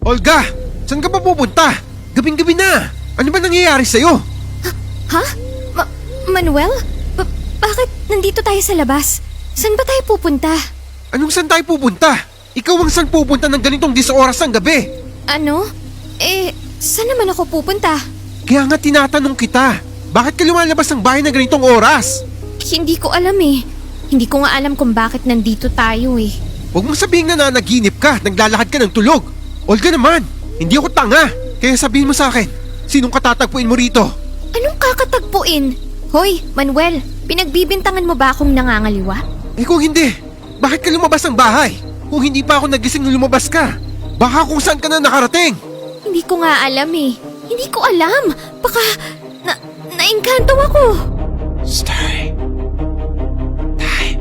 Olga! Saan ka pa pupunta? Gabing-gabi na! Ano ba nangyayari sa'yo? Ha? Manuel? Bakit nandito tayo sa labas? Saan ba tayo pupunta? Anong saan tayo pupunta? Ikaw ang saan pupunta ng ganitong 10 oras ng gabi? Ano? Saan naman ako pupunta? Kaya nga tinatanong kita, bakit ka lumalabas ng bahay ng ganitong oras? Hindi ko alam eh. Hindi ko nga alam kung bakit nandito tayo eh. Huwag mong sabihin na nanaginip ka, naglalakad ka ng tulog. Olga naman, hindi ako tanga. Kaya sabihin mo sa akin, sinong katatagpuin mo rito? Anong kakatagpuin? Hoy, Manuel, pinagbibintangan mo ba akong nangangaliwa? Eh kung hindi, bakit ka lumabas ng bahay? Kung hindi pa ako nagising nung lumabas ka, baka kung saan ka na nakarating. Hindi ko nga alam eh. Hindi ko alam. Baka naengkanto ako. Stay. Time.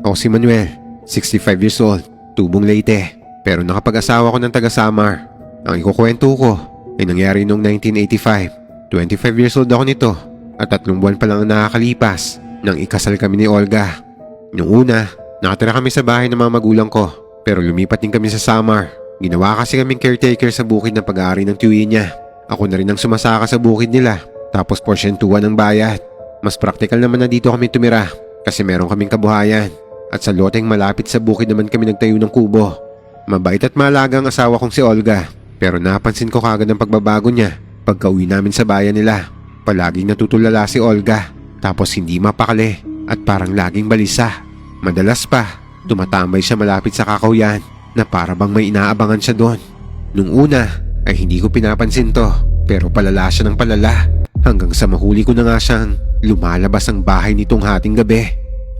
Ako si Manuel, 65 years old, tubong Leyte, pero nakapag-asawa ko ng taga Samar. Ang ikukwento ko ay nangyari noong 1985. 25 years old ako nito at 3 buwan pa lang ang nakakalipas nang ikasal kami ni Olga. Noong una, nakatira kami sa bahay ng mga magulang ko, pero lumipat din kami sa Samar. Ginawa kasi kaming caretaker sa bukid ng pag-aari ng tiyuhin niya. Ako na rin ang sumasaka sa bukid nila, tapos porsyentuhan ng bayad. Mas praktikal naman na dito kami tumira kasi meron kaming kabuhayan. At sa loteng malapit sa bukid naman kami nagtayo ng kubo. Mabait at malaga ang asawa kong si Olga, pero napansin ko kagad ang pagbabago niya pagka-uwi namin sa bayan nila. Palaging natutulala si Olga, tapos hindi mapakali at parang laging balisa. Madalas pa, tumatambay siya malapit sa kakawyan na para bang may inaabangan siya doon. Nung una ay hindi ko pinapansin to, pero palala siya ng palala hanggang sa mahuli ko na nga siyang lumalabas ang bahay nitong hating gabi.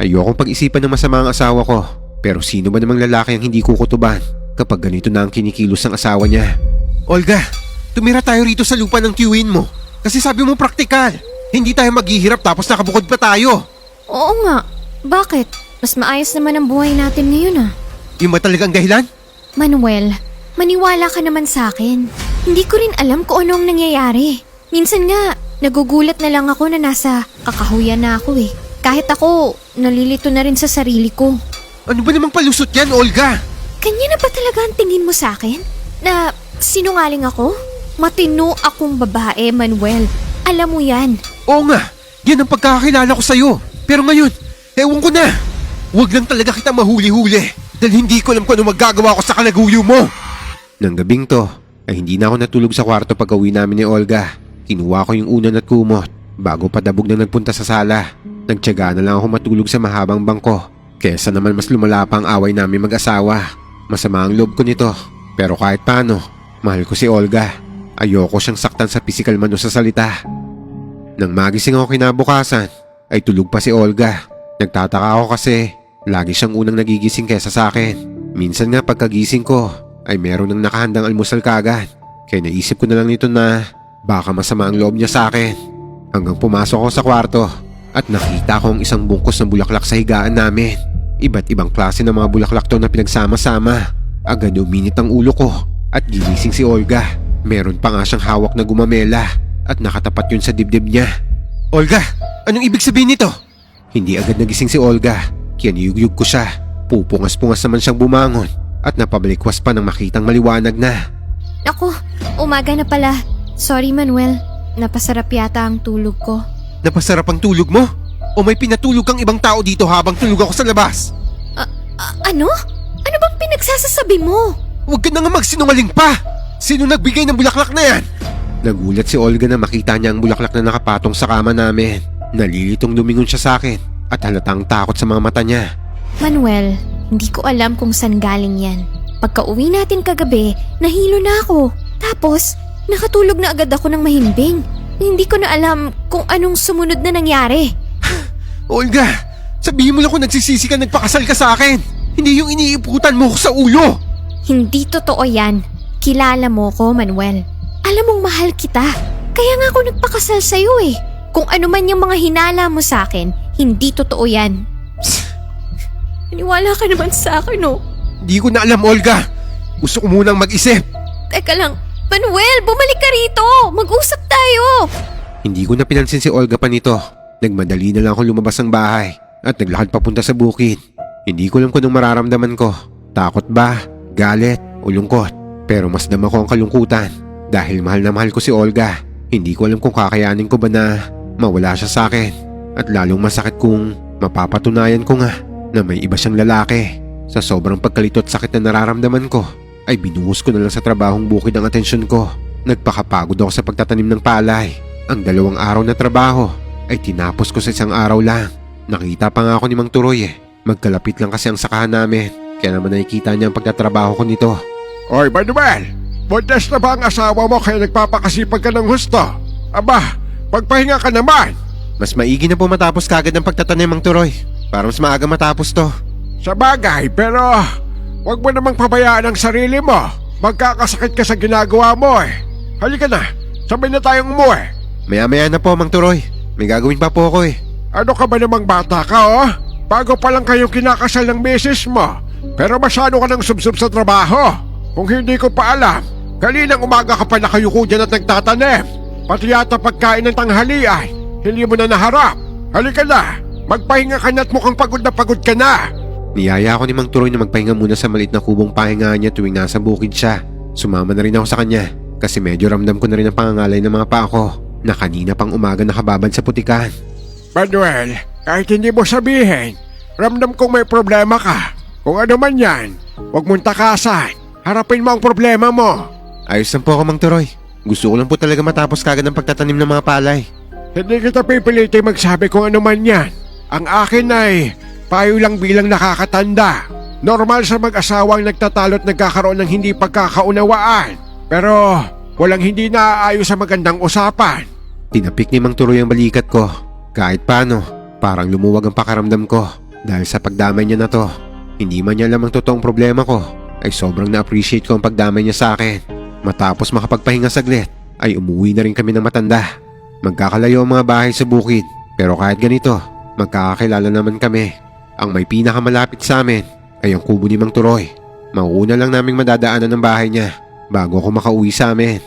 Ayokong pag-isipan ng masama ang asawa ko, pero sino ba namang lalaki ang hindi kukutuban kapag ganito na ang kinikilos ng asawa niya? Olga, tumira tayo rito sa lupa ng tiyuhin mo kasi sabi mo praktikal. Hindi tayo maghihirap tapos nakabukod pa tayo. Oo nga. Bakit? Mas maayos naman ang buhay natin ngayon ah. Yung ba talagang dahilan? Manuel, maniwala ka naman sa akin. Hindi ko rin alam kung ano ang nangyayari. Minsan nga, nagugulat na lang ako na nasa kakahuyan na ako eh. Kahit ako, nalilito na rin sa sarili ko. Ano ba namang palusot yan, Olga? Kanya na ba talaga ang tingin mo sa akin? Na sinungaling ako? Matino akong babae, Manuel. Alam mo yan. Oo nga, yan ang pagkakakilala ko sa'yo. Pero ngayon, ewan ko na. Huwag lang talaga kita mahuli-huli dahil hindi ko alam kung ano magagawa ko sa kalaguyo mo. Nang gabing to, ay hindi na ako natulog sa kwarto pag-uwi namin ni Olga. Kinuha ko yung unan at kumot bago padabog na nagpunta sa sala. Nagtiyaga na lang ako matulog sa mahabang bangko kesa naman mas lumala pa ang away namin mag-asawa. Masama ang loob ko nito, pero kahit paano, mahal ko si Olga. Ayoko siyang saktan sa pisikal man o sa salita. Nang magising ako kinabukasan, ay tulog pa si Olga. Nagtataka ako kasi lagi siyang unang nagigising kesa sa akin. Minsan nga pagkagising ko ay meron ng nakahandang almusal kagad. Kaya naisip ko na lang nito na baka masama ang loob niya sa akin. Hanggang pumasok ako sa kwarto at nakita ko ang isang bungkus ng bulaklak sa higaan namin. Iba't ibang klase ng mga bulaklak to na pinagsama-sama. Agad uminit ang ulo ko at ginising si Olga. Meron pa nga siyang hawak na gumamela at nakatapat yun sa dibdib niya. Olga, anong ibig sabihin nito? Hindi agad nagising si Olga, kaya niyugyug ko siya. Pupungas-pungas naman siyang bumangon at napabalikwas pa nang makitang maliwanag na. Naku, umaga na pala. Sorry Manuel, napasarap yata ang tulog ko. Napasarap ang tulog mo? O may pinatulog kang ibang tao dito habang tulog ako sa labas? Ano? Ano bang pinagsasasabi mo? Huwag ka na nga magsinungaling pa! Sino nagbigay ng bulaklak na yan? Nagulat si Olga na makita niya ang bulaklak na nakapatong sa kama namin. Nalilitong lumingon siya sa akin at halatang takot sa mga mata niya. Manuel, hindi ko alam kung saan galing yan. Pagka-uwi natin kagabi, nahilo na ako. Tapos, nakatulog na agad ako ng mahimbing. Hindi ko na alam kung anong sumunod na nangyari. Olga, sabihin mo lang kung nagsisisi ka nagpakasal ka sa akin. Hindi yung iniiputan mo ko sa ulo. Hindi totoo yan. Kilala mo ko, Manuel. Alam mong mahal kita. Kaya nga ako nagpakasal sa'yo eh. Kung ano man yung mga hinala mo sa akin, hindi totoo yan. Maniwala ka naman sa akin, oh. Hindi ko na alam, Olga. Gusto ko munang mag-isip. Teka lang. Manuel, bumalik ka rito! Mag-usap tayo! Hindi ko na pinansin si Olga pa nito. Nagmadali na lang ako lumabas ng bahay at naglakad papunta sa bukid. Hindi ko alam kung anong mararamdaman ko. Takot ba? Galit? O lungkot? Pero mas dama ko ang kalungkutan dahil mahal na mahal ko si Olga. Hindi ko alam kung kakayanin ko ba na mawala siya sa akin. At lalong masakit kung mapapatunayan ko nga na may iba siyang lalaki. Sa sobrang pagkalito at sakit na nararamdaman ko, ay binuhos ko na lang sa trabahong bukid ang atensyon ko. Nagpakapagod ako sa pagtatanim ng palay. Ang 2 araw na trabaho ay tinapos ko sa 1 araw lang. Nakita pa nga ako ni Mang Turoy Magkalapit lang kasi ang sakahan namin. Kaya naman nakikita niya ang pagtatrabaho ko nito. Oy, Manuel! Buntes na ba ang asawa mo kaya nagpapakasipag ka ng husto? Aba, pagpahinga ka naman! Mas maigi na po matapos kagad ang pagtatanim, Mang Turoy. Para mas maaga matapos to. Sa bagay, pero huwag mo namang pabayaan ang sarili mo. Magkakasakit ka sa ginagawa mo Halika na, sabay na tayong umuwi. Maya-maya na po, Mang Turoy. May gagawin pa po ako Ano ka ba namang bata ka Bago pa lang kayong kinakasal ng misis mo. Pero masyado ka ng subsub sa trabaho. Kung hindi ko pa alam, kaninang umaga ka pa nakayuko dyan at nagtatanim. Pati yata pagkain ng tanghalian, hindi mo na naharap. Halika na, magpahinga ka na at mukhang pagod ka na. Niyaya ako ni Mang Turoy na magpahinga muna sa maliit na kubong pahinga niya tuwing nasa bukid siya. Sumama na rin ako sa kanya kasi medyo ramdam ko na rin ang pangangalay ng mga paa ko na kanina pang umaga nakababad sa putikan. Manuel, kahit hindi mo sabihin, ramdam kong may problema ka. Kung ano man yan, huwag mong takasan. Harapin mo ang problema mo. Ayos lang po ako, Mang Turoy. Gusto ko lang po talaga matapos kagad ang pagtatanim ng mga palay. Hindi kita pipilitin magsabi kung ano man yan. Ang akin ay payo lang bilang nakakatanda. Normal sa mag-asawang nagtatalo at nagkakaroon ng hindi pagkakaunawaan. Pero walang hindi naaayos sa magandang usapan. Tinapik ni Mang Turoy ang balikat ko. Kahit paano, parang lumuwag ang pakiramdam ko dahil sa pagdamay niya na to. Hindi man niya alam ang totoong problema ko, ay sobrang na-appreciate ko ang pagdamay niya sa akin. Matapos makapagpahinga saglit, ay umuwi na rin kami ng matanda. Magkakalayo ang mga bahay sa bukid, pero kahit ganito, magkakakilala naman kami. Ang may pinakamalapit sa amin ay ang kubo ni Mang Turoy. Mauuna lang naming madadaanan ng bahay niya bago ako makauwi sa amin.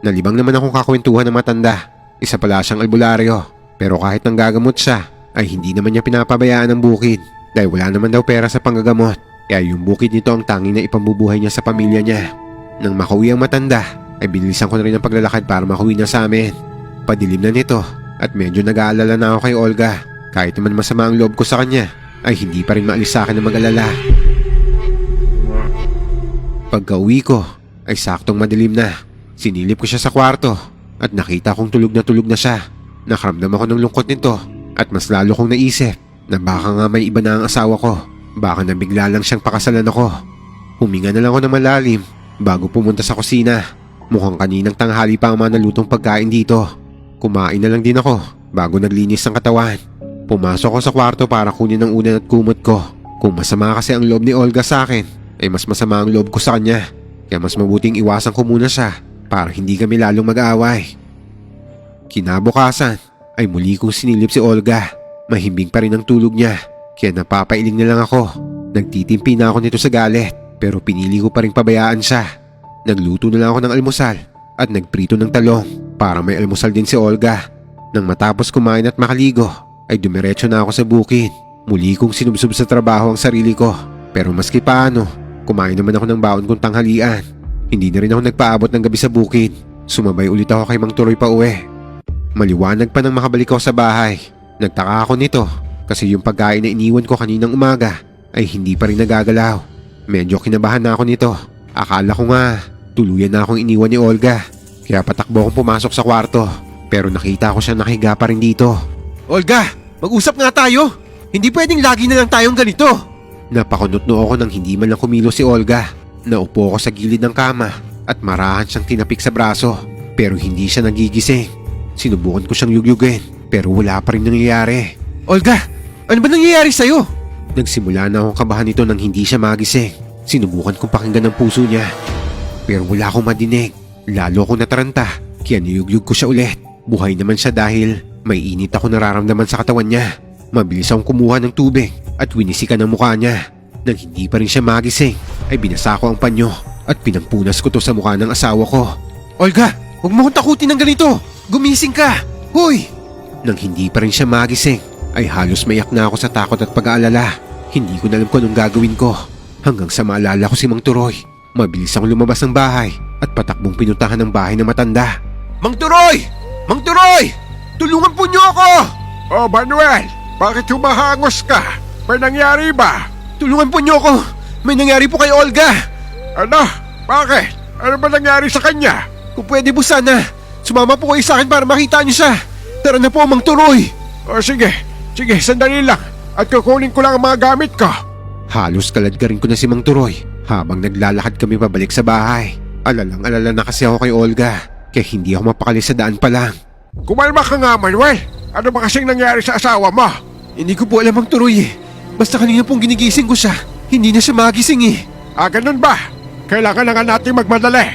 Nalibang naman akong kakwentuhan ng matanda. Isa pala siyang albularyo. Pero kahit nanggagamot siya, ay hindi naman niya pinapabayaan ang bukid dahil wala naman daw pera sa panggagamot. Kaya yung bukid nito ang tanging na ipambubuhay niya sa pamilya niya. Nang makauwi ang matanda, ay binilisan ko na rin ang paglalakad para makauwi na sa amin. Padilim na nito at medyo nag-aalala na ako kay Olga. Kahit naman masama ang loob ko sa kanya, ay hindi pa rin maalis sa akin na mag-alala. Pagka-uwi ko, ay saktong madilim na. Sinilip ko siya sa kwarto at nakita kong tulog na siya. Nakaramdam ako ng lungkot nito at mas lalo kong naisip na baka nga may iba na ang asawa ko. Baka nabigla lang siyang pakasalan ako. Huminga na lang ako ng malalim bago pumunta sa kusina. Mukhang kaninang tanghali pa ang mga nalutong pagkain dito. Kumain na lang din ako bago naglinis ng katawan. Pumasok ako sa kwarto para kunin ang unan at kumot ko. Kung masama kasi ang loob ni Olga sa akin, ay mas masama ang loob ko sa kanya. Kaya mas mabuting iwasan ko muna siya para hindi kami lalong mag-aaway. Kinabukasan ay muli kong sinilip si Olga. Mahimbing pa rin ang tulog niya, kaya napapailing na lang ako. Nagtitimpi na ako nito sa galit, pero pinili ko pa rin pabayaan siya. Nagluto na lang ako ng almusal at nagprito ng talong para may almusal din si Olga. Nang matapos kumain at makaligo, ay dumiretso na ako sa bukid. Muli kong sinubsob sa trabaho ang sarili ko, pero maski paano, kumain naman ako ng baon kong tanghalian. Hindi na rin ako nagpaabot ng gabi sa bukid. Sumabay ulit ako kay Mang Turoy pa uwi. Maliwanag pa nang makabalik ako sa bahay. Nagtaka ako nito kasi yung pagkain na iniwan ko kaninang umaga ay hindi pa rin nagagalaw. Medyo kinabahan na ako nito. Akala ko nga tuluyan na akong iniwan ni Olga. Kaya patakbo akong pumasok sa kwarto. Pero nakita ko siya nakahiga pa rin dito. Olga, mag-usap nga tayo. Hindi pwedeng lagi na lang tayong ganito. Napakunot-no ako nang hindi man lang kumilos si Olga. Naupo ako sa gilid ng kama at marahan siyang tinapik sa braso. Pero hindi siya nagigising. Sinubukan ko siyang yugyugin pero wala pa rin nangyayari. Olga, ano ba nangyayari sa'yo? Nagsimula na akong kabahan nito nang hindi siya magising. Sinubukan kong pakinggan ang puso niya pero wala akong madinig. Lalo akong nataranta kaya niyugyug ko siya ulit. Buhay naman siya dahil may init ako nararamdaman sa katawan niya. Mabilis akong kumuha ng tubig at winisikan ang mukha niya. Nang hindi pa rin siya magising ay binasa ko ang panyo at pinampunas ko to sa mukha ng asawa ko. Olga, huwag mo akong takutin ng ganito! Gumising ka! Hoy! Nang hindi pa rin siya magising, ay halos maiyak na ako sa takot at pag-aalala. Hindi ko na alam kung anong gagawin ko. Hanggang sa maalala ko si Mang Turoy. Mabilis akong lumabas ng bahay at patakbong pinuntahan ng bahay ng matanda. Mang Turoy! Mang Turoy! Tulungan po niyo ako! Oh, Manuel, bakit humahangos ka? May nangyari ba? Tulungan po niyo ako! May nangyari po kay Olga! Ano? Bakit? Ano ba nangyari sa kanya? Kung pwede po sana, sumama po kayo sa akin para makita niyo siya. Tara na po, Mang Turoy! O sige, sandali lang. At kukunin ko lang ang mga gamit ko. Halos kaladkarin ko na si Mang Turoy habang naglalakad kami pabalik sa bahay. Alalang-alala na kasi ako kay Olga, kaya hindi ako mapakali sa daan pa lang. Kumalma ka nga, Manuel. Ano ba kasing nangyari sa asawa mo? Hindi ko po alam, Mang Turoy eh. Basta kanina pong ginigising ko siya, hindi na siya magising eh. Ganun ba? Kailangan na nga natin magmadali.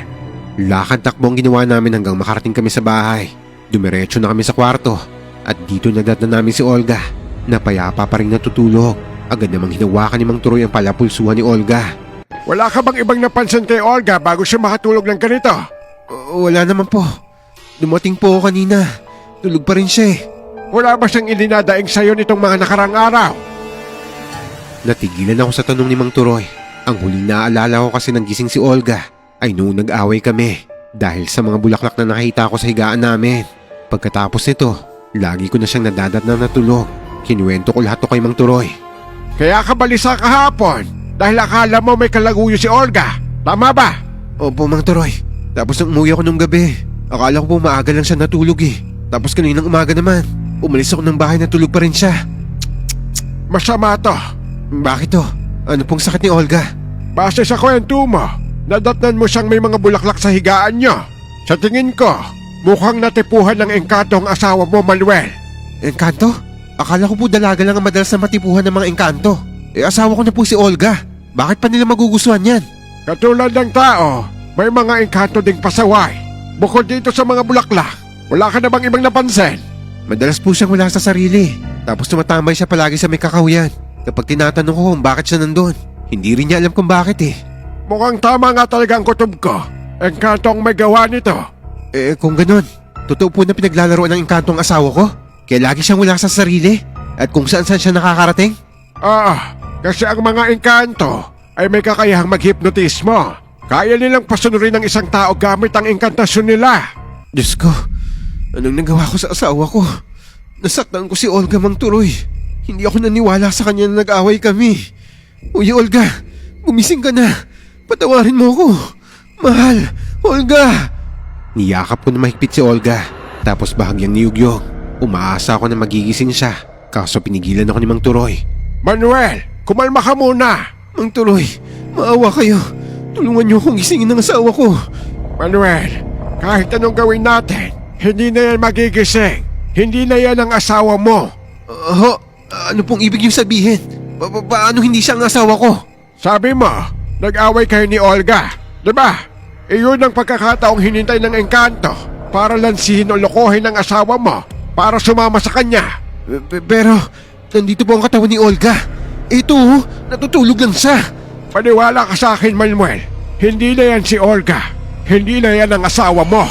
Lakad-takbo ang ginawa namin hanggang makarating kami sa bahay. Dumiretso na kami sa kwarto at dito nadatnan namin si Olga. Napayapa pa rin natutulog. Agad namang hinawakan ni Mang Turoy ang palapulsuhan ni Olga. Wala ka bang ibang napansin kay Olga bago siya makatulog ng ganito? Wala naman po. Dumating po ako kanina. Tulog pa rin siya eh. Wala ba siyang ilinadaing sa'yo nitong mga nakarang araw? Natigilan ako sa tanong ni Mang Turoy. Ang huling naaalala ko kasi nang gising si Olga ay noong nag-away kami dahil sa mga bulaklak na nakita ko sa higaan namin. Pagkatapos nito, lagi ko na siyang nadadatnan na natulog. Kinuwento ko lahat to kay Mang Turoy. Kaya ka balisa kahapon dahil akala mo may kalaguyo si Olga. Tama ba? Opo, Mang Turoy. Tapos nang umuwi ako nung gabi, akala ko po maaga lang siya natulog eh. Tapos kaninang umaga naman, umalis ako ng bahay na tulog pa rin siya. Masama to. Bakit to? Ano pong sakit ni Olga? Base sa kwento mo, nadatnan mo siyang may mga bulaklak sa higaan niyo. Sa tingin ko, mukhang natipuhan ng engkanto ang asawa mo, Manuel. Engkanto? Akala ko po dalaga lang ang madalas na matipuhan ng mga engkanto. Asawa ko na po si Olga. Bakit pa nila magugustuhan yan? Katulad ng tao, may mga engkanto ding pasaway. Bukod dito sa mga bulaklak, wala ka na bang ibang napansin? Madalas po siyang wala sa sarili. Tapos tumatambay siya palagi sa may kakahuyan. Kapag tinatanong ko kung bakit siya nandun, hindi rin niya alam kung bakit eh. Mukhang tama nga talaga ang kutob ko. Engkanto ang may gawa nito. Kung ganun, totoo po na pinaglalaroan ng engkanto ang asawa ko? Kaya lagi siyang wala sa sarili? At kung saan-saan siya nakakarating? Kasi ang mga engkanto ay may kakayahang maghipnotismo. Kaya nilang pasunurin ng isang tao gamit ang engkantasyon nila. Diyos ko, anong nagawa ko sa asawa ko? Nasaktan ko si Olga, Mang Turoy. Hindi ako naniwala sa kanya na nag-away kami. Uy, Olga, gumising ka na. Patawarin mo ko. Mahal, Olga. Niyakap ko na mahigpit si Olga. Tapos bahagyang niyugyog. Umaasa ako na magigising siya. Kaso pinigilan ako ni Mang Turoy. Manuel, kumalma ka muna. Mang Turoy, maawa kayo. Tulungan niyo akong gisingin ng asawa ko. Manuel, kahit anong gawin natin, hindi na yan magigising. Hindi na yan ang asawa mo. Ano pong ibig niyo sabihin? Paano hindi siya ang asawa ko? Sabi mo, nag-away kayo ni Olga. Diba? Iyon ang pagkakataong hinintay ng engkanto para lansihin o lokohin ang asawa mo para sumama sa kanya. Pero, nandito po ang katawan ni Olga. Ito, natutulog lang siya. Paniwala ka sa akin, Manuel. Hindi na yan si Olga. Hindi na yan ang asawa mo.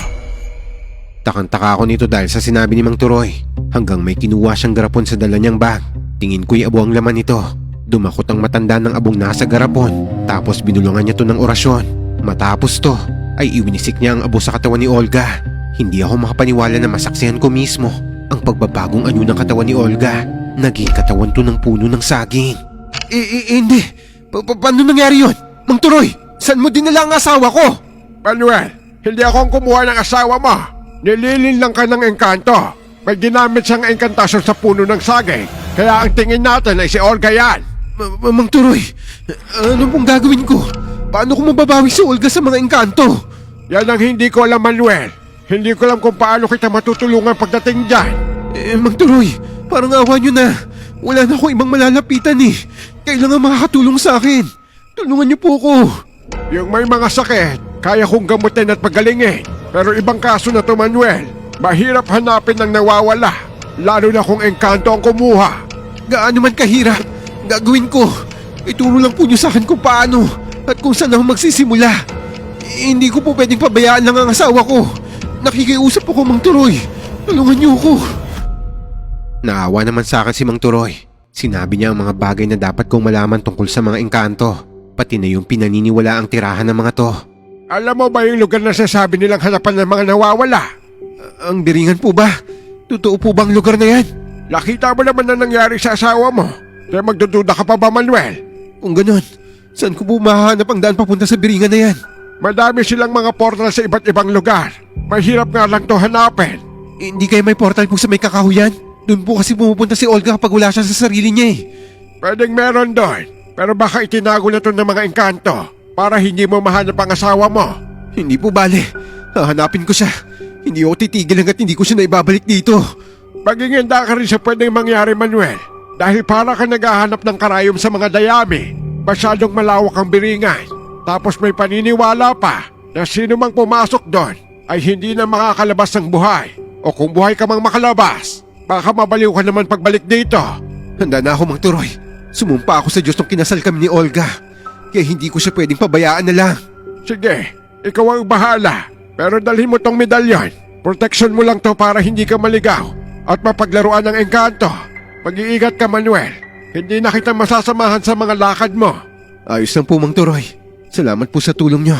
Takang-taka ako nito dahil sa sinabi ni Mang Turoy. Hanggang may kinuha siyang garapon sa dala niyang bag. Tingin ko'y abo ang laman nito. Dumakot ang matanda ng abong nasa garapon. Tapos binulungan niya to ng orasyon. Matapos to, ay iwinisik niya ang abo sa katawan ni Olga. Hindi ako makapaniwala na masaksihan ko mismo ang pagbabagong anyo ng katawan ni Olga. Naging katawan to ng puno ng saging. Hindi. Paano nangyari yun? Mang Turoy, saan mo dinala ang asawa ko? Manuel, hindi ako ang kumuha ng asawa mo. Nililin lang ka ng engkanto. May ginamit siyang engkantasyon sa puno ng saging. Kaya ang tingin natin ay si Olga yan. Mang Turoy, ano pong gagawin ko? Paano ko mababawi si Olga sa mga engkanto? Yan ang hindi ko alam, Manuel. Hindi ko alam kung paano kita matutulungan pagdating dyan. Mang Turoy, parang awa nyo na. Wala na akong ibang malalapitan eh. Kailangan makakatulong sa akin. Tulungan niyo po ko. Yung may mga sakit, kaya kong gamutin at pagalingin. Pero ibang kaso na to, Manuel. Mahirap hanapin ng nawawala. Lalo na kung engkanto ang kumuha. Gaano man kahirap, gagawin ko. Ituro lang po niyo sa akin kung paano at kung saan ako magsisimula. Hindi ko po pwedeng pabayaan lang ang asawa ko. Nakikiusap ako, Mang Turoy. Tulungan niyo ako. Naawa naman sa akin si Mang Turoy. Sinabi niya ang mga bagay na dapat kong malaman tungkol sa mga engkanto, pati na yung pinaniniwalaang tirahan ng mga to. Alam mo ba yung lugar na sasabi nilang hanapan ng mga nawawala? Ang biringan po ba? Totoo po bang lugar na yan? Nakita mo naman na nangyari sa asawa mo. Kaya magdududa ka pa ba, Manuel? Kung ganun, saan ko po mahanap ang daan papunta sa biringan na yan? Madami silang mga portal sa iba't ibang lugar. Mahirap nga lang to hanapin. Hindi kayo may portal po sa may kakahuyan? Doon po kasi pumupunta si Olga kapag wala siya sa sarili niya eh. Pwedeng meron doon. Pero baka itinago na to ng mga engkanto para hindi mo mahanap ang asawa mo. Hindi po bale. Hahanapin ko siya. Hindi ako titigil hanggat hindi ko siya naibabalik dito. Maginganda ka rin sa pwedeng mangyari, Manuel. Dahil para ka naghahanap ng karayom sa mga dayami. Masyadong malawak ang biringan. Tapos may paniniwala pa na sino mang pumasok doon ay hindi na makakalabas ng buhay. O kung buhay ka mang makalabas, baka mabaliw ka naman pagbalik dito. Handa na ako, Mang Turoy. Sumumpa ako sa Diyos nung kinasal kami ni Olga. Kaya hindi ko siya pwedeng pabayaan na lang. Sige, ikaw ang bahala. Pero dalhin mo tong medalyon. Protection mo lang to para hindi ka maligaw at mapaglaruan ng engkanto. Mag-iingat ka, Manuel. Hindi na kita masasamahan sa mga lakad mo. Ayos lang po, Mang Turoy. Salamat po sa tulong nyo.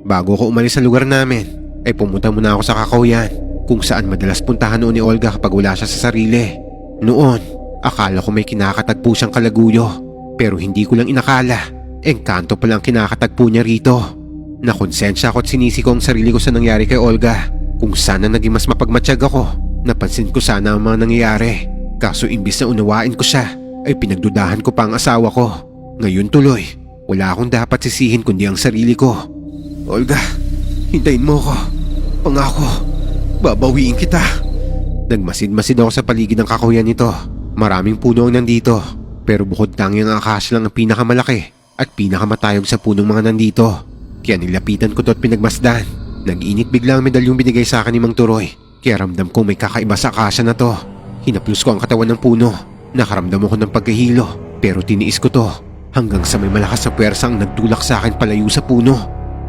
Bago ko umalis sa lugar namin, ay pumunta muna ako sa Kakahuyan, kung saan madalas puntahan noon ni Olga kapag wala siya sa sarili. Noon, akala ko may kinakatagpo siyang kalaguyo, pero hindi ko lang inakala. Engkanto pala ang kinakatagpo niya rito. Nakonsensya ako at sinisi ko ang sarili ko sa nangyari kay Olga. Kung sana naging mas mapagmatsyag ako, napansin ko sana ang mga nangyayari. Kaso imbis na unawain ko siya, ay pinagdudahan ko pa ang asawa ko. Ngayon tuloy, wala akong dapat sisihin kundi ang sarili ko. Olga, hintayin mo ko. Pangako, babawiin kita. Nagmasid-masid ako sa paligid ng kakahuyan nito. Maraming puno ang nandito, pero bukod tangi ang akasya lang ang pinakamalaki at pinakamatayog sa punong mga nandito. Kaya nilapitan ko to at pinagmasdan. Nag-init bigla ang medalyong binigay sa akin ni Mang Turoy. Kaya ramdam ko may kakaiba sa akasya na to. Hinaplos ko ang katawan ng puno. Nakaramdam ako ng pagkahilo, pero tiniis ko to. Hanggang sa may malakas na puwersa ang nagtulak sa akin palayo sa puno.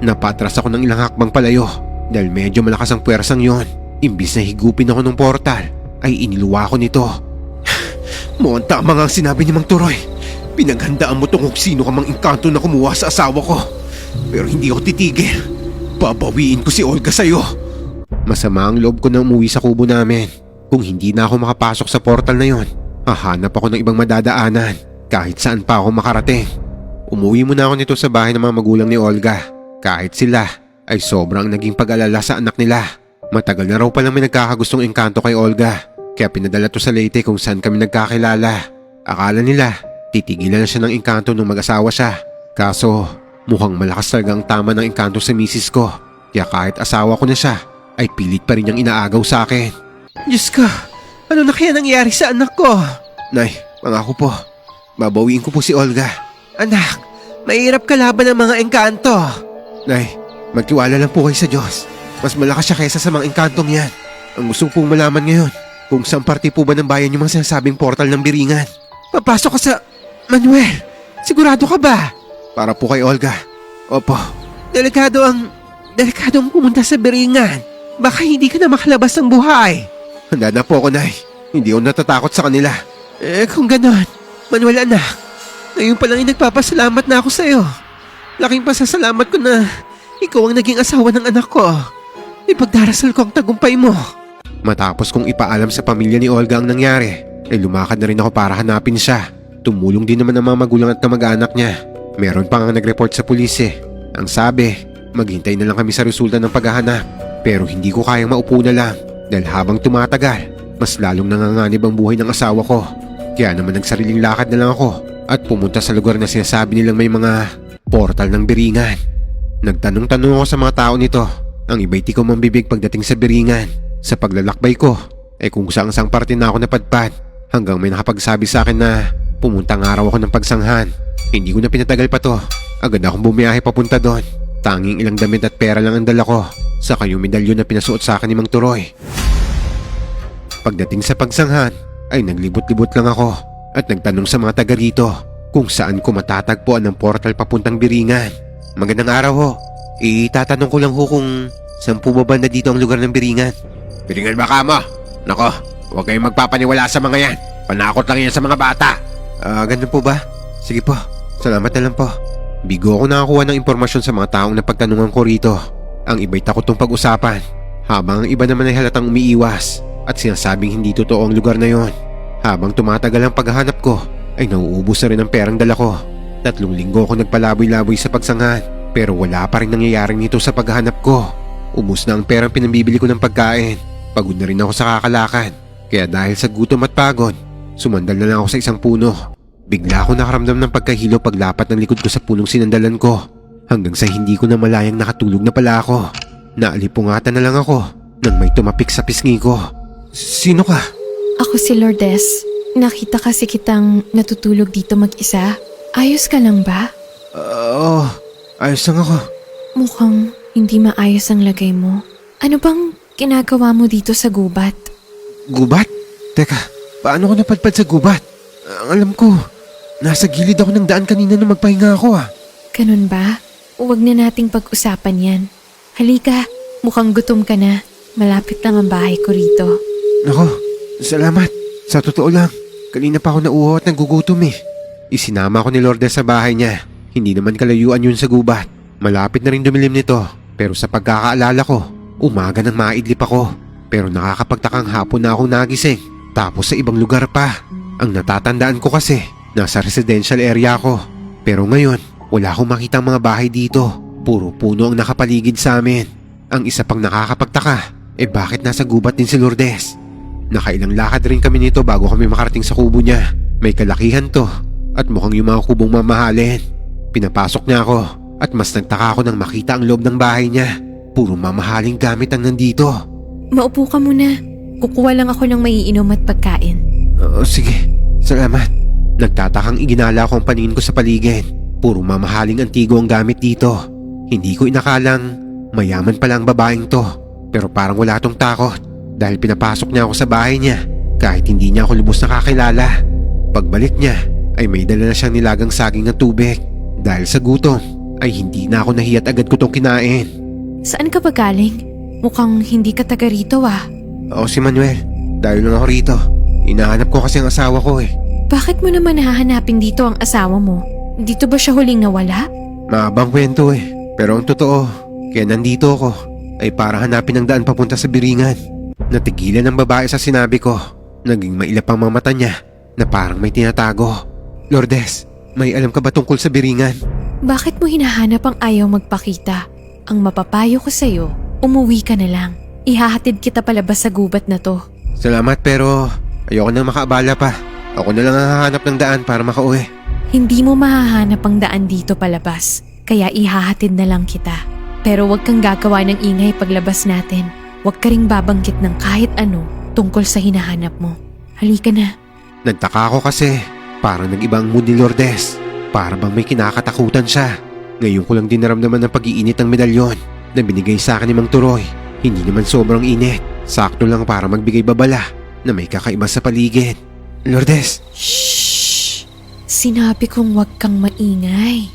Napatras ako ng ilang hakbang palayo dahil medyo malakas ang puwersang yon. Imbis na higupin ako ng portal, ay iniluwa ko nito. Mukhang tama nga ang sinabi ni Mang Turoy. Pinaghandaan mo to kung sino ka mang engkanto na kumuha sa asawa ko. Pero hindi ako titigil. Babawiin ko si Olga sa'yo. Masama ang loob ko na umuwi sa kubo namin. Kung hindi na ako makapasok sa portal na yon, hahanap ako ng ibang madadaanan kahit saan pa ako makarating. Umuwi muna ako nito sa bahay ng mga magulang ni Olga. Kahit sila ay sobrang naging pag-alala sa anak nila. Matagal na raw palang may nagkakagustong engkanto kay Olga. Kaya pinadala to sa Leyte kung saan kami nagkakilala. Akala nila titigilan na siya ng engkanto nung mag-asawa siya. Kaso mukhang malakas talaga ang tama ng engkanto sa misis ko. Kaya kahit asawa ko na siya, ay pilit pa rin niyang inaagaw sa akin. Diyos ko, ano na kaya nangyari sa anak ko? Nay, pangako po, babawiin ko po si Olga. Anak, mahirap kalaban ng mga engkanto. Nay, magtiwala lang po kayo sa Diyos. Mas malakas siya kaysa sa mga engkantong yan. Ang gusto pong malaman ngayon, kung saan parte po ba ng bayan yung mga sinasabing portal ng biringan. Papasok ka sa... Manuel, sigurado ka ba? Para po kay Olga. Opo. Delikado ang pumunta sa biringan. Baka hindi ka na makalabas ng buhay. Handa na po ako, Nay. Hindi ako natatakot sa kanila. Kung ganon, Manuel anak, ngayon pa lang nagpapasalamat na ako sa'yo. Laking pasasalamat ko na ikaw ang naging asawa ng anak ko. Ipagdarasal ko ang tagumpay mo. Matapos kong ipaalam sa pamilya ni Olga ang nangyari, ay lumakad na rin ako para hanapin siya. Tumulong din naman ang mga magulang at kamag-anak niya. Meron pa nga nag-report sa pulis eh. Ang sabi, maghintay na lang kami sa resulta ng paghahanap. Pero hindi ko kayang maupo na lang dahil habang tumatagal, mas lalong nanganganib ang buhay ng asawa ko. Kaya naman nagsariling lakad na lang ako at pumunta sa lugar na sinasabi nilang may mga portal ng biringan. Nagtanong-tanong ako sa mga tao nito. Ang iba'y tikaw mambibig pagdating sa biringan. Sa paglalakbay ko, ay kung saang parte na ako napadpad hanggang may nakapagsabi sa akin na pumunta ng araw ako ng pagsanghan. Hindi ko na pinatagal pa to. Agad akong bumiyahe papunta doon. Tanging ilang damit at pera lang ang dala ko. Saka yung medalyon na pinasuot sa akin ni Mang Turoy. Pagdating sa pagsanghan, ay naglibot-libot lang ako at nagtanong sa mga taga rito kung saan ko matatagpuan ang portal papuntang biringan. Magandang araw ho. Itatanong ko lang ho kung saan po ba banda dito ang lugar ng biringan. Biringan ba ka mo? Nako, Huwag kayong magpapaniwala sa mga yan. Panakot lang yan sa mga bata. Ganun po ba? Sige po, salamat na lang po. Bigo ako nakakuha ng impormasyon sa mga taong napagtanungan ko rito. Ang iba'y takot tong pag-usapan, habang ang iba naman ay halatang umiiwas at sinasabing hindi totoo ang lugar na yon. Habang tumatagal ang paghahanap ko, ay nauubos na rin ang perang dala ko. 3 linggo ako nagpalaboy-laboy sa pagsanghan, pero wala pa rin nangyayari nito sa paghahanap ko. Ubus na ang perang pinambibili ko ng pagkain. Pagod na rin ako sa kakalakad, kaya dahil sa gutom at pagod, sumandal na lang ako sa isang puno. Bigla ako nakaramdam ng pagkahilo paglapat ng likod ko sa punong sinandalan ko, hanggang sa hindi ko na malayang nakatulog na pala ako. Naalipungatan na lang ako nang may tumapik sa pisngi ko. Sino ka? Ako si Lourdes. Nakita kasi kitang natutulog dito mag-isa. Ayos ka lang ba? Oo, ayos lang ako. Mukhang hindi maayos ang lagay mo. Ano bang ginagawa mo dito sa gubat? Gubat? Teka, paano ko napadpad sa gubat? Ang alam ko, nasa gilid ako ng daan kanina nung magpahinga ako Ganun ba? Huwag na nating pag-usapan yan. Halika, mukhang gutom ka na. Malapit lang ang bahay ko rito. Nako, salamat. Sa totoo lang, kanina pa ako nauuhaw at nagugutom Isinama ako ni Lourdes sa bahay niya. Hindi naman kalayuan yun sa gubat. Malapit na rin dumilim nito, pero sa pagkakaalala ko, umaga nang maidlip ako. Pero nakakapagtakang hapon na akong nagising, tapos sa ibang lugar pa. Ang natatandaan ko kasi, nasa residential area ako. Pero ngayon, wala akong makitang mga bahay dito. Puro puno ang nakapaligid sa amin. Ang isa pang nakakapagtaka, bakit nasa gubat din si Lourdes? Nakailang lakad rin kami nito bago kami makarating sa kubo niya. May kalakihan to, at mukhang yung mga kubong mamahalin. Pinapasok niya ako, at mas nagtaka ako nang makita ang loob ng bahay niya. Puro mamahaling gamit ang nandito. Maupo ka muna. Kukuha lang ako ng maiinom at pagkain. Sige, salamat. Nagtatakang iginala ko ang paningin ko sa paligid. Puro mamahaling antigo ang gamit dito. Hindi ko inakalang mayaman pala ang babaeng to. Pero parang wala tong takot dahil pinapasok niya ako sa bahay niya kahit hindi niya ako lubos nakakilala. Pagbalik niya ay may dala na siyang nilagang saging ng tubig. Dahil sa gutom ay hindi na ako nahiyat agad ko tong kinain. Saan ka ba galing? Mukhang hindi ka taga rito Ako si Manuel. Dahil lang ako rito. Hinahanap ko kasi ang asawa ko Bakit mo naman hahanapin dito ang asawa mo? Dito ba siya huling nawala? Mahabang kwento Pero ang totoo, kaya nandito ako ay para hanapin ang daan papunta sa Biringan. Natigilan ng babae sa sinabi ko. Naging mailap ang mga mata niya na parang may tinatago. Lourdes, may alam ka ba tungkol sa Biringan? Bakit mo hinahanap ang ayaw magpakita? Ang mapapayo ko sa'yo, umuwi ka na lang. Ihahatid kita palabas sa gubat na to. Salamat pero ayoko nang makaabala pa. Ako na lang ang hahanap ng daan para makauwi. Hindi mo mahahanap ang daan dito palabas, kaya ihahatid na lang kita. Pero huwag kang gagawa ng ingay paglabas natin. Huwag ka ring babanggit ng kahit ano tungkol sa hinahanap mo. Halika na. Nagtaka ako kasi parang nag-ibang mood ni Lourdes. Para bang may kinakatakutan siya. Ngayon ko lang din naramdaman ng pag-iinit ng medalyon na binigay sa akin ni Mang Turoy. Hindi naman sobrang init. Sakto lang para magbigay babala na may kakaiba sa paligid. Lourdes! Shhh! Sinabi kong huwag kang maingay.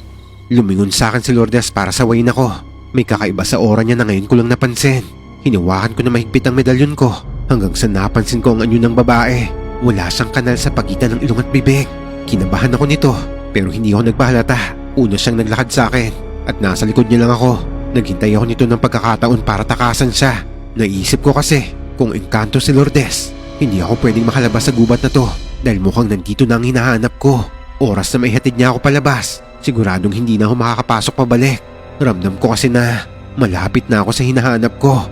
Lumingon sa akin si Lourdes para sawayin ako. May kakaiba sa aura niya na ngayon ko lang napansin. Hinawakan ko na mahigpit ang medalyon ko hanggang sa napansin ko ang anyo ng babae. Wala siyang kanal sa pagitan ng ilong at bibig. Kinabahan ako nito pero hindi ako nagpahalata. Una siyang naglakad sa akin at nasa likod niya lang ako. Naghintay ako nito ng pagkakataon para takasan siya. Naisip ko kasi kung engkanto si Lourdes, hindi ako pwedeng makalabas sa gubat na to dahil mukhang nandito na ang hinahanap ko. Oras na maihatid niya ako palabas, siguradong hindi na ako makakapasok pabalik. Ramdam ko kasi na malapit na ako sa hinahanap ko.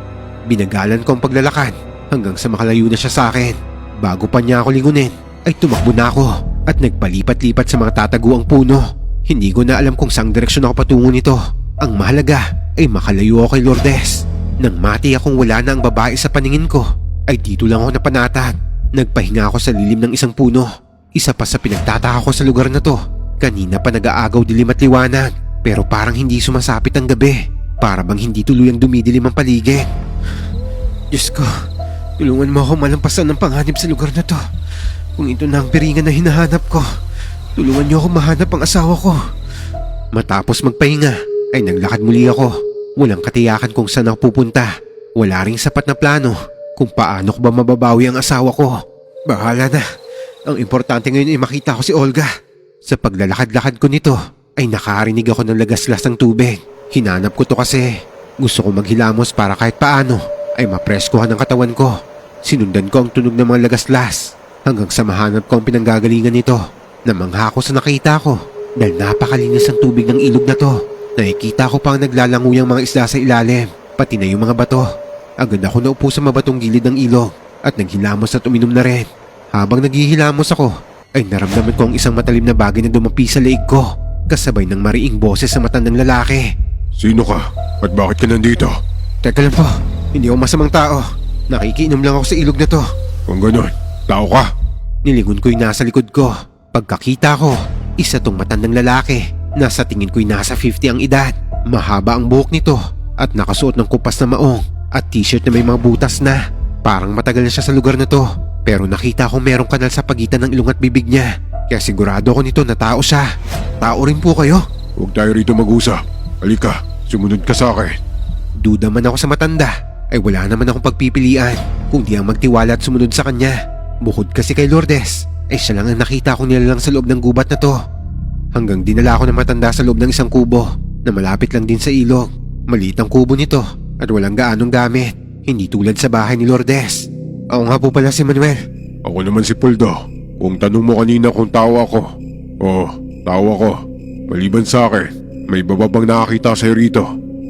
Binagalan ko ang paglalakad hanggang sa makalayo na siya sa akin. Bago pa niya ako lingunin, ay tumakbo na ako at nagpalipat-lipat sa mga tataguang puno. Hindi ko na alam kung saang direksyon ako patungo nito. Ang mahalaga ay makalayo ako kay Lourdes. Nang mati akong wala na ang babae sa paningin ko, ay dito lang ako napanatag. Nagpahinga ako sa lilim ng isang puno. Isa pa sa pinagtataka ko sa lugar na to, kanina pa nag-aagaw dilim at liwanag. Pero parang hindi sumasapit ang gabi. Para bang hindi tuluyang dumidilim ang paligid. Diyos ko, tulungan mo ako malampasan ng panganib sa lugar na to. Kung ito na ang Biringan na hinahanap ko, tulungan niyo ako mahanap ang asawa ko. Matapos magpahinga, ay naglakad muli ako. Walang katiyakan kung saan ako pupunta. Wala ring sapat na plano, kung paano ko ba mababawi ang asawa ko. Bahala na. Ang importante ngayon ay makita ko si Olga. Sa paglalakad-lakad ko nito ay nakarinig ako ng lagaslas ng tubig. Hinanap ko to kasi gusto ko maghilamos para kahit paano ay mapreskohan ang katawan ko. Sinundan ko ang tunog ng mga lagaslas hanggang sa mahanap ko ang pinanggagalingan nito. Namangha ako sa nakita ko dahil napakalinis ang tubig ng ilog na to. Nakikita ko pa ang naglalanguyang mga isda sa ilalim, pati na yung mga bato. Agad ako naupo sa mabatong gilid ng ilog at naghilamos at uminom na rin. Habang naghihilamos ako, ay naramdaman ko ang isang matalim na bagay na dumapi sa leeg ko, kasabay ng mariing boses sa matandang lalaki. Sino ka? At bakit ka nandito? Teka lang po, hindi ako masamang tao. Nakikiinom lang ako sa ilog na to. Kung ganun, tao ka? Nilingon ko yung nasa likod ko. Pagkakita ko, isa tong matandang lalaki. Nasa tingin ko'y nasa 50 ang edad. Mahaba ang buhok nito at nakasuot ng kupas na maong at t-shirt na may mga butas na. Parang matagal na siya sa lugar na to. Pero nakita ko merong kanal sa pagitan ng ilong at bibig niya. Kaya sigurado ako nito na tao siya. Tao rin po kayo? Huwag tayo rito mag-usap. Halika, sumunod ka sa akin. Duda man ako sa matanda, ay wala naman akong pagpipilian kung di ang magtiwala at sumunod sa kanya. Bukod kasi kay Lourdes, ay siya lang ang nakita ko nilalang sa loob ng gubat na to. Hanggang dinala ako ng matanda sa loob ng isang kubo na malapit lang din sa ilog. Maliit ang kubo nito at walang gaanong gamit. Hindi tulad sa bahay ni Lourdes. Ako nga po pala si Manuel. Ako naman si Puldo. Kung tanong mo kanina kung tao ako. Oo, tao ako. Maliban sa akin, may bababang nakakita sa'yo rito.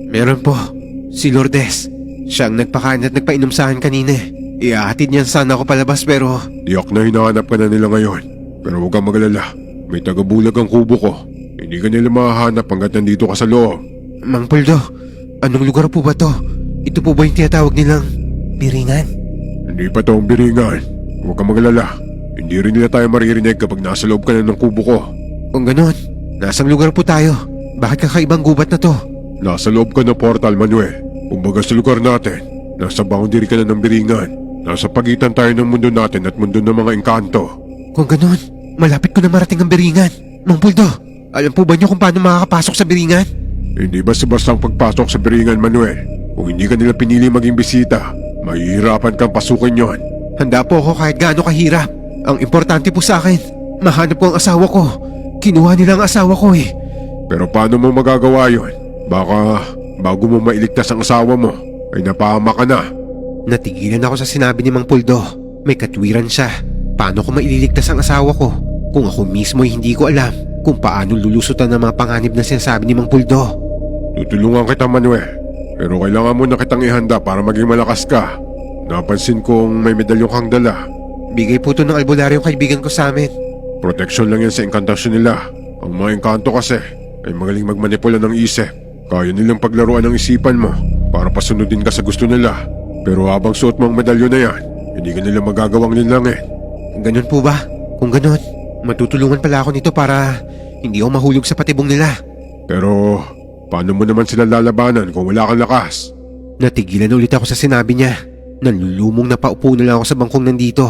Meron po. Si Lourdes. Siya ang nagpakain at nagpainom sa akin kanina. Iahatid niyan sana ako palabas pero... Tiyak na hinahanap ka na nila ngayon. Pero huwag kang magalala. May tagabulag ang kubo ko. Hindi ka nila mahahanap hanggat nandito ka sa loob. Mang Puldo, anong lugar po ba to? Ito po ba yung tinatawag nilang Biringan? Hindi pa to ang biringan. Huwag kang magalala. Hindi rin nila tayo maririnig kapag nasa loob ka na ng kubo ko. Kung ganon, nasang lugar po tayo? Bakit kakaibang gubat na to? Nasa loob ka ng portal, Manuel. Kumbaga sa lugar natin, nasa boundary ka na ng biringan. Nasa pagitan tayo ng mundo natin at mundo ng mga engkanto. Kung ganon, malapit ko na marating ang Biringan. Mang Puldo, alam po ba niyo kung paano makakapasok sa Biringan? Hindi basta-basta ang pagpasok sa biringan, Manuel. Kung hindi ka nila pinili maging bisita, mahihirapan kang pasukin yon. Handa po ako kahit gaano kahirap. Ang importante po sa akin, mahanap ko ang asawa ko. Kinuha nila ang asawa ko eh. Pero paano mo magagawa yon? Baka bago mo mailigtas ang asawa mo, ay napahama ka na. Natigilan ako sa sinabi ni Mang Puldo. May katwiran siya. Paano ko maililigtas ang asawa ko? Kung ako mismo ay hindi ko alam kung paano lulusutan ng mga panganib na sinasabi ni Mang Puldo. Tutulungan kita, Manuel. Pero kailangan mo na kitang ihanda para maging malakas ka. Napansin kong may medalyong kang dala. Bigay po ito ng albularyong kaibigan ko sa amin. Proteksyon lang yan sa engkantasyon nila. Ang mga engkanto kasi ay magaling magmanipula ng isip. Kaya nilang paglaruan ng isipan mo para pasunodin ka sa gusto nila. Pero habang suot mo ang medalyon na yan, hindi ka nila magagawang linlangin. Ganun po ba? Kung ganun, matutulungan pala ako nito para hindi ako mahulog sa patibong nila. Pero paano mo naman sila lalabanan kung wala kang lakas? Natigilan ulit ako sa sinabi niya. Nalulumong na paupo na lang ako sa bangkong nandito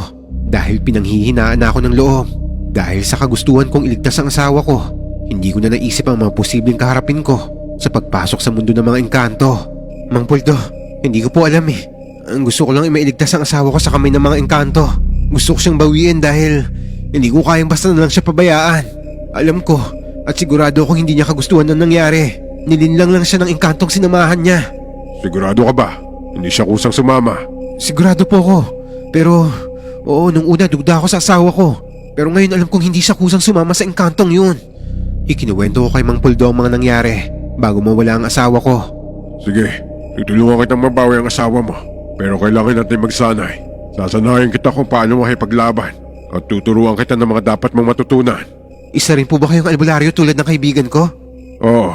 dahil pinanghihinaan na ako ng loob. Dahil sa kagustuhan kong iligtas ang asawa ko, hindi ko na naisip ang mga posibleng kaharapin ko sa pagpasok sa mundo ng mga engkanto. Mang Puldo, hindi ko po alam eh. Ang gusto ko lang ay mailigtas ang asawa ko sa kamay ng mga engkanto. Gusto ko siyang bawiin dahil hindi ko kayang basta na lang siya pabayaan. Alam ko at sigurado akong hindi niya kagustuhan ang nangyari. Nilinlang lang siya ng engkantong sinamahan niya. Sigurado ka ba? Hindi siya kusang sumama. Sigurado po ako. Pero, oo, nung una duda ako sa asawa ko. Pero ngayon alam kong hindi siya kusang sumama sa engkantong yun. Ikinuwento ko kay Mang Puldo ang mga nangyari bago mawala ang asawa ko. Sige, tutulungan kitang mabawi ang asawa mo. Pero kailangan natin magsanay. Sasanayin kita kung paano makipaglaban at tuturuan kita ng mga dapat mong matutunan. Isa rin po ba kayong albularyo tulad ng kaibigan ko? Oo,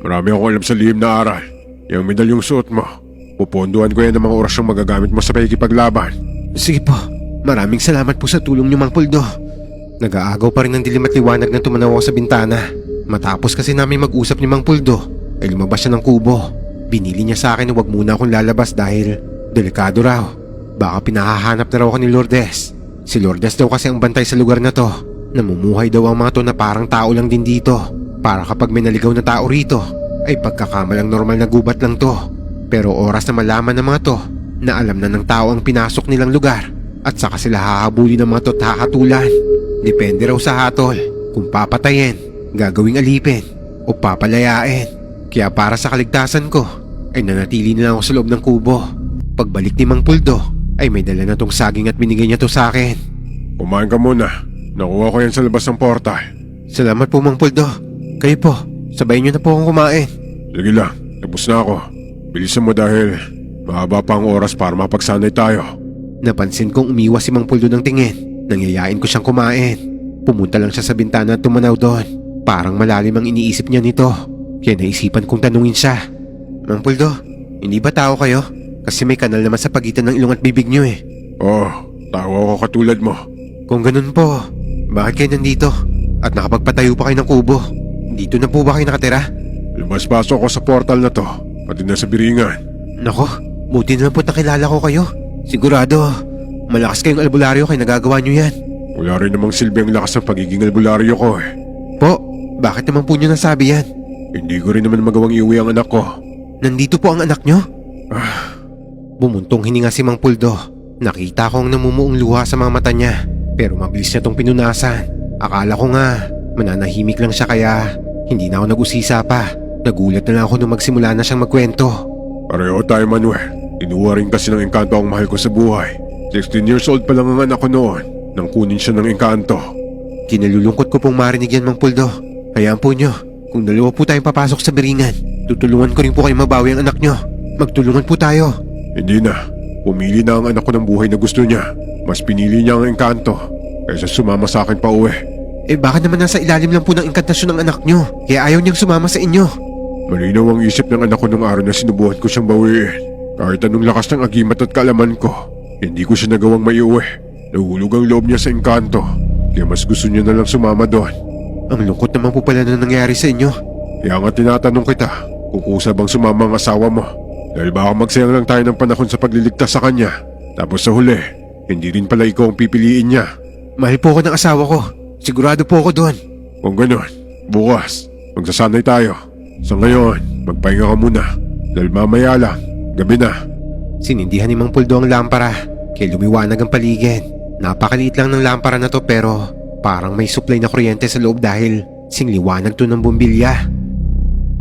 marami akong alam sa lihim na aral. Yung medalyong suot mo, puponduhan ko yan ng mga orasyong magagamit mo sa pakikipaglaban. Sige po, maraming salamat po sa tulong niyo, Mang Puldo. Nag-aagaw pa rin ng dilim at liwanag na tumanaw ako sa bintana. Matapos kasi namin mag-usap ni Mang Puldo, ay lumabas siya ng kubo. Binili niya sa akin na huwag muna akong lalabas dahil delikado raw. Baka pinahahanap na raw ako ni Lourdes. Si Lourdes daw kasi ang bantay sa lugar na to. Namumuhay daw ang mga to na parang tao lang din dito. Para kapag may naligaw na tao rito, ay pagkakamalang normal na gubat lang to. Pero oras na malaman ng mga to, na alam na ng tao ang pinasok nilang lugar at saka sila hahabulin ng mga to at hahatulan. Depende raw sa hatol kung papatayin, gagawing alipin o papalayain. Kaya para sa kaligtasan ko ay nanatili na lang ako sa loob ng kubo. Pagbalik ni Mang Puldo ay may dala na tong saging at binigay niya to sa akin. Kumain ka muna. Nakuha ko yan sa labas ng portal. Salamat po Mang Puldo. Kayo po, sabayin niyo na po akong kumain. Sige lang, tapos na ako. Bilisan mo dahil mahaba pa ang oras para mapagsanay tayo. Napansin kong umiwas si Mang Puldo ng tingin. Nangyayain ko siyang kumain. Pumunta lang siya sa bintana at tumanaw doon. Parang malalim ang iniisip niya nito. Kaya naisipan kong tanungin siya. Mang Puldo, hindi ba tao kayo? Kasi may kanal naman sa pagitan ng ilong at bibig niyo eh. Oo, tao ako katulad mo. Kung ganun po, bakit kayo nandito? At nakapagpatayo pa kayo ng kubo? Dito na po ba kayo nakatira? Lumabas-pasok ako sa portal na to, pati na sa biringan. Nako, buti naman po nakilala ko kayo. Sigurado, malakas kayong albularyo kaya nagagawa niyo yan. Wala rin namang silbi ang lakas ng pagiging albularyo ko eh. Po, bakit naman po niyo nasabi yan? Hindi ko rin naman magawang iuwi ang anak ko. Nandito po ang anak niyo? Bumuntong hininga si Mang Puldo. Nakita kong namumuong luha sa mga mata niya. Pero mabilis niya tong pinunasan. Akala ko nga, mananahimik lang siya kaya hindi na ako nag-usisa pa. Nagulat na lang ako nung magsimula na siyang magkwento. Pareho tayo, Manuel. Tinuwa rin kasi ng engkanto ang mahal ko sa buhay. 16 years old pa lang ang anak ko noon nang kunin siya ng engkanto. Kinalulungkot ko pong marinig yan, Mang Puldo. Hayaan po nyo, kung dalawa po tayong papasok sa biringan, tutulungan ko rin po kayo mabawi ang anak nyo. Magtulungan po tayo. Hindi na. Pumili na ang anak ko ng buhay na gusto niya. Mas pinili niya ang engkanto kaysa sumama sa akin pa uwi. Eh bakit naman nasa ilalim lang po ng engkantasyon ng anak nyo? Kaya ayaw niyang sumama sa inyo. Malinaw ang isip ng anak ko nung araw na sinubuhan ko siyang bawiin. Kahit anong lakas ng agimat at kaalaman ko, hindi ko siya nagawang maiuwi. Nahulog ang loob niya sa engkanto, kaya mas gusto niya na lang sumama doon. Ang lungkot naman po pala na nangyari sa inyo. Kaya nga tinatanong kita kung kusa bang sumama ang asawa mo. Dahil baka magsayang lang tayo ng panahon sa pagliligtas sa kanya. Tapos sa huli, hindi rin pala ikaw ang pipiliin niya. Mahal po ako ng asawa ko. Sigurado po ako doon. Kung ganun, bukas, magsasanay tayo. Sa ngayon, magpahinga ka muna. Dahil mamaya lang, gabi na. Sinindihan ni Mang Puldo ang lampara, kaya lumiwanag ang paligid. Napakaliit lang ng lampara na to pero parang may supply na kuryente sa loob dahil singliwanag to ng bumbilya.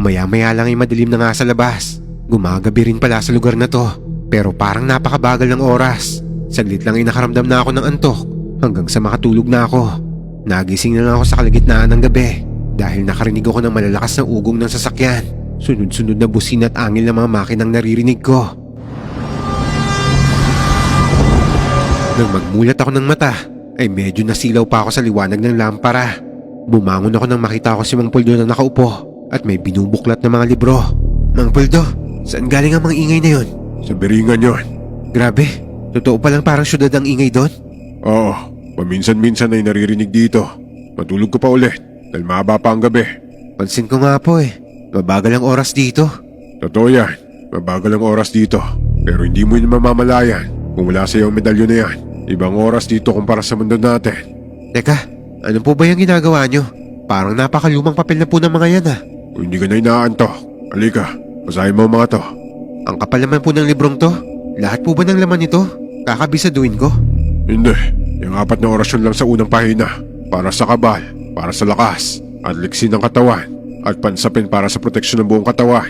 Maya-maya lang ay madilim na nga sa labas. Gumagabi rin pala sa lugar na to pero parang napakabagal ng oras. Saglit lang ay nakaramdam na ako ng antok hanggang sa makatulog na ako. Nagising na lang ako sa kalagitnaan ng gabi dahil nakarinig ako ng malalakas na ugong ng sasakyan. Sunod-sunod na busina at angil ng mga makinang naririnig ko. Nang magmulat ako ng mata, ay medyo nasilaw pa ako sa liwanag ng lampara. Bumangon ako nang makita ko si Mang Puldo na nakaupo at may binubuklat na mga libro. Mang Puldo, saan galing ang mga ingay na yon? Sa biringan yon. Grabe, totoo palang parang syudad ang ingay doon? Oo, paminsan-minsan ay naririnig dito. Matulog ko pa ulit dahil mahaba pa ang gabi. Pansin ko nga po mabagal ang oras dito. Totoo yan, mabagal ang oras dito. Pero hindi mo yun mamamalayan kung wala sa iyo ang medalyon na yan. Ibang oras dito kumpara sa mundo natin. Teka, ano po ba yung ginagawa nyo? Parang napakalumang papel na po ng mga yan Kung hindi ka na inaantok, halika, basahin mo ang mga to. Ang kapal naman po ng librong to. Lahat po ba ng laman nito? Kakabisaduhin ko? Hindi, yung 4 na orasyon lang sa unang pahina. Para sa kabal, para sa lakas, at liksi ng katawan, at pansapin para sa proteksyon ng buong katawan.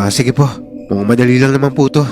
Sige po, mga madali lang naman po to.